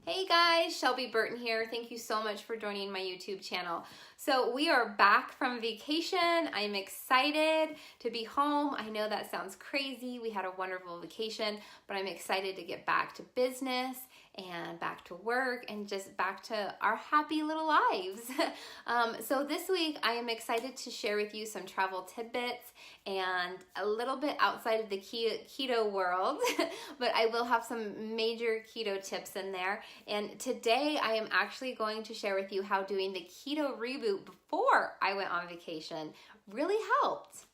Hey guys, Shelby Burton here. Thank you so much for joining my YouTube channel. So we are back from vacation. I'm excited to be home. I know that sounds crazy. We had a wonderful vacation, but I'm excited to get back to business and back to work and just back to our happy little lives. So this week I am excited to share with you some travel tidbits and a little bit outside of the keto world, but I will have some major keto tips in there. And today I am actually going to share with you how doing the keto reboot before I went on vacation really helped.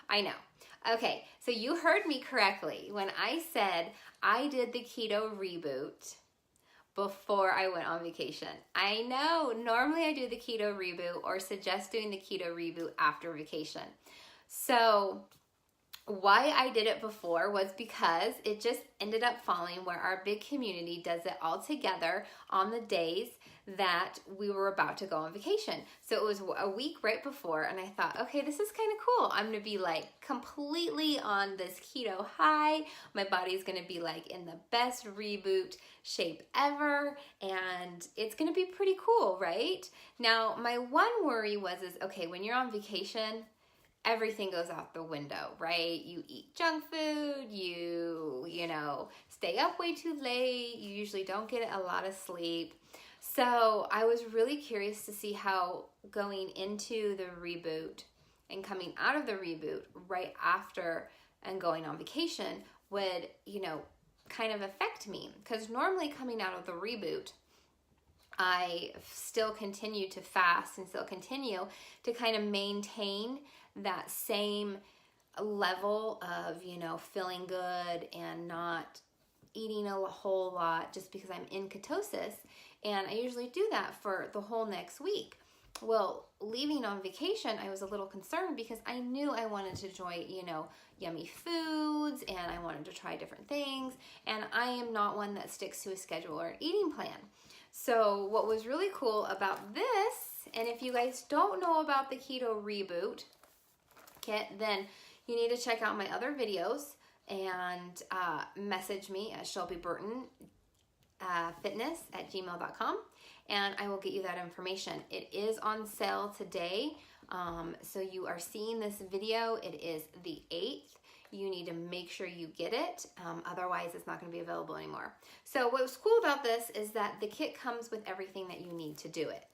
I know. Okay, so you heard me correctly when I said I did the keto reboot before I went on vacation. I know, normally I do the keto reboot or suggest doing the keto reboot after vacation. So why I did it before was because it just ended up falling where our big community does it all together on the days that we were about to go on vacation. So it was a week right before, and I thought, okay, this is kind of cool. I'm gonna be like completely on this keto high. My body's gonna be like in the best reboot shape ever, and it's gonna be pretty cool, right? Now, my one worry was, okay, when you're on vacation, everything goes out the window, right? You eat junk food, you know, stay up way too late, you usually don't get a lot of sleep. So I was really curious to see how going into the reboot and coming out of the reboot right after and going on vacation would, you know, kind of affect me. Because normally coming out of the reboot, I still continue to fast and still continue to kind of maintain that same level of, you know, feeling good and not eating a whole lot just because I'm in ketosis. And I usually do that for the whole next week. Well, leaving on vacation, I was a little concerned because I knew I wanted to enjoy, you know, yummy foods and I wanted to try different things. And I am not one that sticks to a schedule or an eating plan. So what was really cool about this, and if you guys don't know about the keto reboot kit, then you need to check out my other videos and message me at Shelby Burton fitness@gmail.com and I will get you that information. It is on sale today. So you are seeing this video. It is the 8th. You need to make sure you get it. Otherwise, it's not going to be available anymore. So what was cool about this is that the kit comes with everything that you need to do it.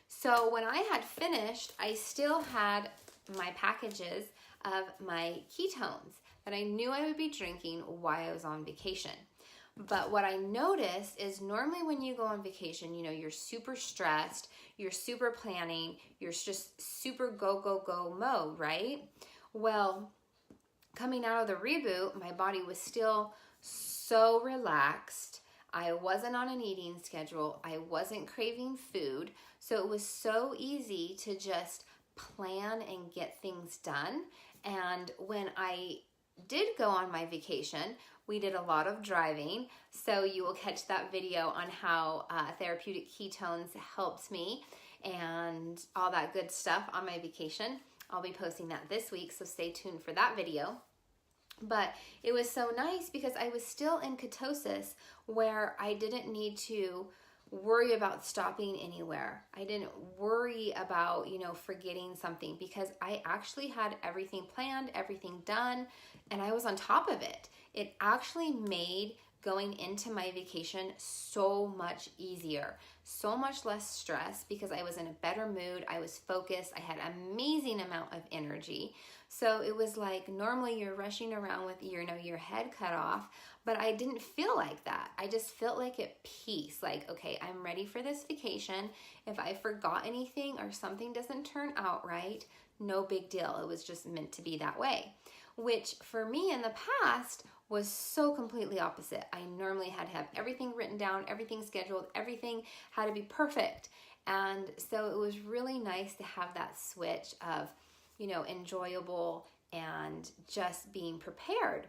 So when I had finished, I still had my packages of my ketones that I knew I would be drinking while I was on vacation. But what I noticed is normally when you go on vacation, you know, you're super stressed, you're super planning, you're just super go, go, go mode, right? Well, coming out of the reboot, my body was still so relaxed. I wasn't on an eating schedule. I wasn't craving food. So it was so easy to just plan and get things done. And when I did go on my vacation, we did a lot of driving, so you will catch that video on how therapeutic ketones helped me and all that good stuff on my vacation. I'll be posting that this week, so stay tuned for that video. But it was so nice because I was still in ketosis where I didn't need to worry about stopping anywhere. I didn't worry about, you know, forgetting something because I actually had everything planned, everything done, and I was on top of it. It actually made going into my vacation so much easier, so much less stress because I was in a better mood, I was focused, I had an amazing amount of energy. So it was like normally you're rushing around with your head cut off, but I didn't feel like that. I just felt like at peace, like, okay, I'm ready for this vacation. If I forgot anything or something doesn't turn out right, no big deal. It was just meant to be that way, which for me in the past was so completely opposite. I normally had to have everything written down, everything scheduled, everything had to be perfect. And so it was really nice to have that switch of, you know, enjoyable and just being prepared.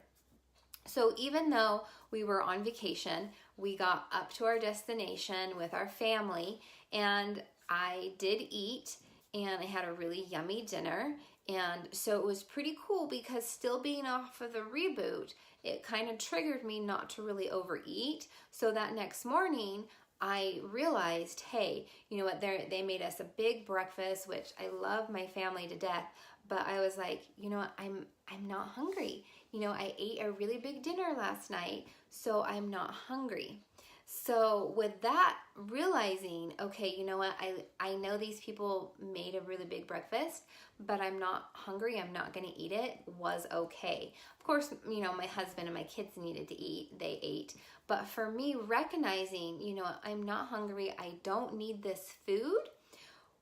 So even though we were on vacation, we got up to our destination with our family, and I did eat, and I had a really yummy dinner. And so it was pretty cool because still being off of the reboot, it kind of triggered me not to really overeat. So that next morning, I realized, hey, you know what, they made us a big breakfast, which I love my family to death, but I was like, you know what, I'm not hungry. You know, I ate a really big dinner last night, so I'm not hungry. So with that, realizing, okay, you know what, I know these people made a really big breakfast, but I'm not hungry, I'm not gonna eat it, was okay. Of course, you know, my husband and my kids needed to eat, they ate. But for me, recognizing, you know, I'm not hungry, I don't need this food,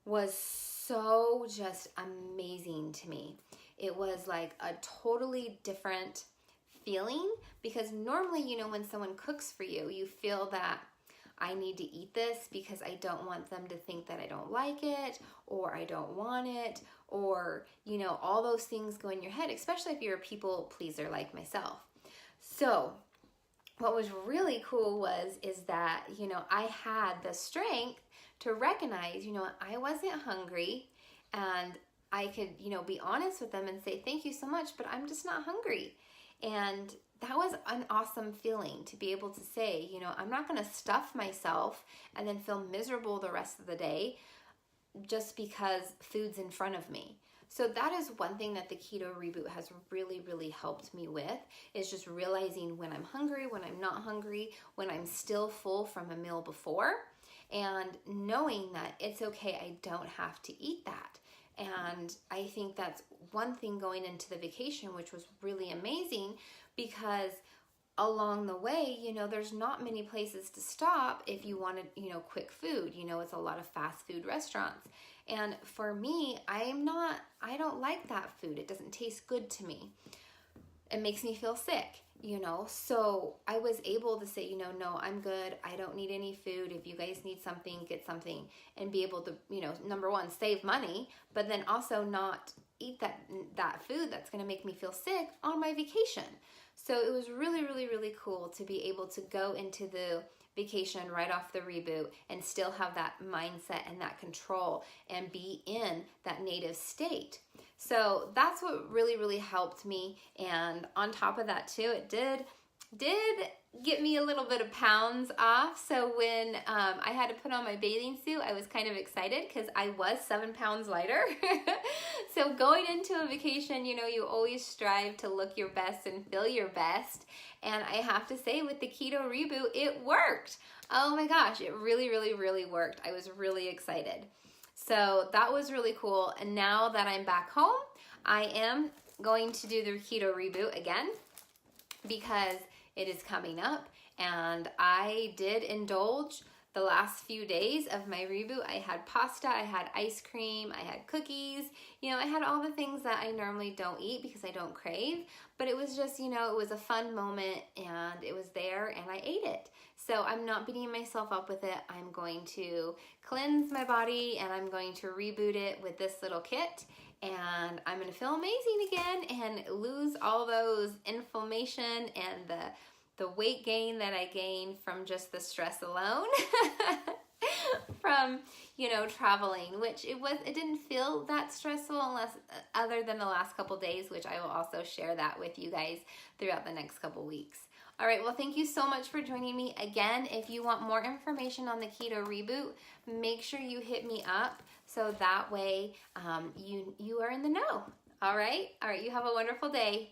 was so just amazing to me. It was like a totally different feeling, because normally, you know, when someone cooks for you, you feel that I need to eat this because I don't want them to think that I don't like it, or I don't want it, or, you know, all those things go in your head, especially if you're a people pleaser like myself. So what was really cool is that, you know, I had the strength to recognize, you know, I wasn't hungry, and I could, you know, be honest with them and say, thank you so much, but I'm just not hungry. And that was an awesome feeling to be able to say, you know, I'm not going to stuff myself and then feel miserable the rest of the day just because food's in front of me. So that is one thing that the keto reboot has really, really helped me with, is just realizing when I'm hungry, when I'm not hungry, when I'm still full from a meal before, and knowing that it's okay, I don't have to eat that. And I think that's one thing going into the vacation, which was really amazing, because along the way, you know, there's not many places to stop if you wanted, you know, quick food. You know, it's a lot of fast food restaurants. And for me, I don't like that food. It doesn't taste good to me. It makes me feel sick, you know. So I was able to say, you know, no, I'm good. I don't need any food. If you guys need something, get something, and be able to, you know, number one, save money, but then also not eat that food that's going to make me feel sick on my vacation. So it was really, really, really cool to be able to go into the vacation right off the reboot and still have that mindset and that control and be in that native state. So that's what really, really helped me. And on top of that too, it did get me a little bit of pounds off. So when I had to put on my bathing suit, I was kind of excited because I was 7 pounds lighter. So going into a vacation, you know, you always strive to look your best and feel your best. And I have to say, with the keto reboot, it worked. Oh my gosh, it really, really, really worked. I was really excited. So that was really cool. And now that I'm back home, I am going to do the keto reboot again, because it is coming up, and I did indulge the last few days of my reboot. I had pasta, I had ice cream, I had cookies, you know, I had all the things that I normally don't eat because I don't crave, but it was just, you know, it was a fun moment, and it was there, and I ate it. So I'm not beating myself up with it. I'm going to cleanse my body, and I'm going to reboot it with this little kit, and I'm going to feel amazing again and lose all those inflammation and the weight gain that I gained from just the stress alone from, you know, traveling, which it didn't feel that stressful unless other than the last couple days, which I will also share that with you guys throughout the next couple weeks. All right, well, thank you so much for joining me. Again, if you want more information on the keto reboot, make sure you hit me up so that way you are in the know. All right, you have a wonderful day.